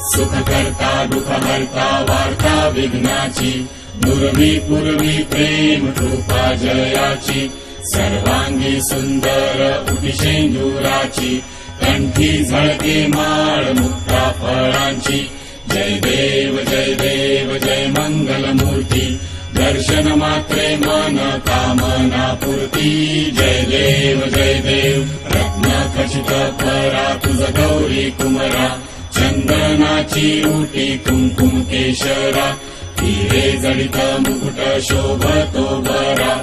सुखकर्ता दुःखहर्ता वार्ता विघ्नाची नुरवी पूर्वी प्रेम कृपा जयाची सर्वांगी सुंदर उटिशेंदुराची कंठी झळके माळ मुक्ता फळांची जय देव जय मंगलमूर्ती दर्शन मात्रे मन कामना पूर्ती जय देव रत्न खचित परा तुझ गौरी कुमरा चंदनाची उटी कुंकुम केशरा हिरे जडित मुकुट शोभतो बरा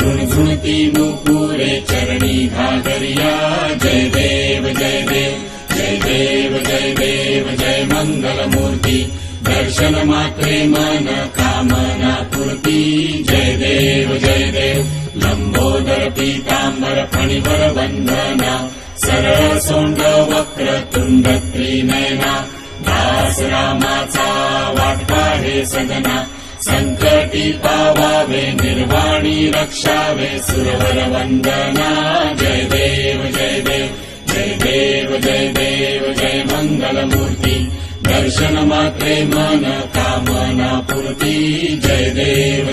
ऋणझुणती नुपुरे चरणी घागरिया जय देव जय मंगलमूर्ती दर्शन मात्रे मन कामना पूर्ती जय देव लंबोदर पीतांबर फणिवर वंदना सरळ सोंड वक्र तुंड त्रिनयना दास रामाचा वाटपा हे सगना संकटी पावावे निर्वाणी रक्षावे सुरवर वंदना जय देव जय मंगलमूर्ती दर्शन मात्रे मन कामना पूर्ती जय देव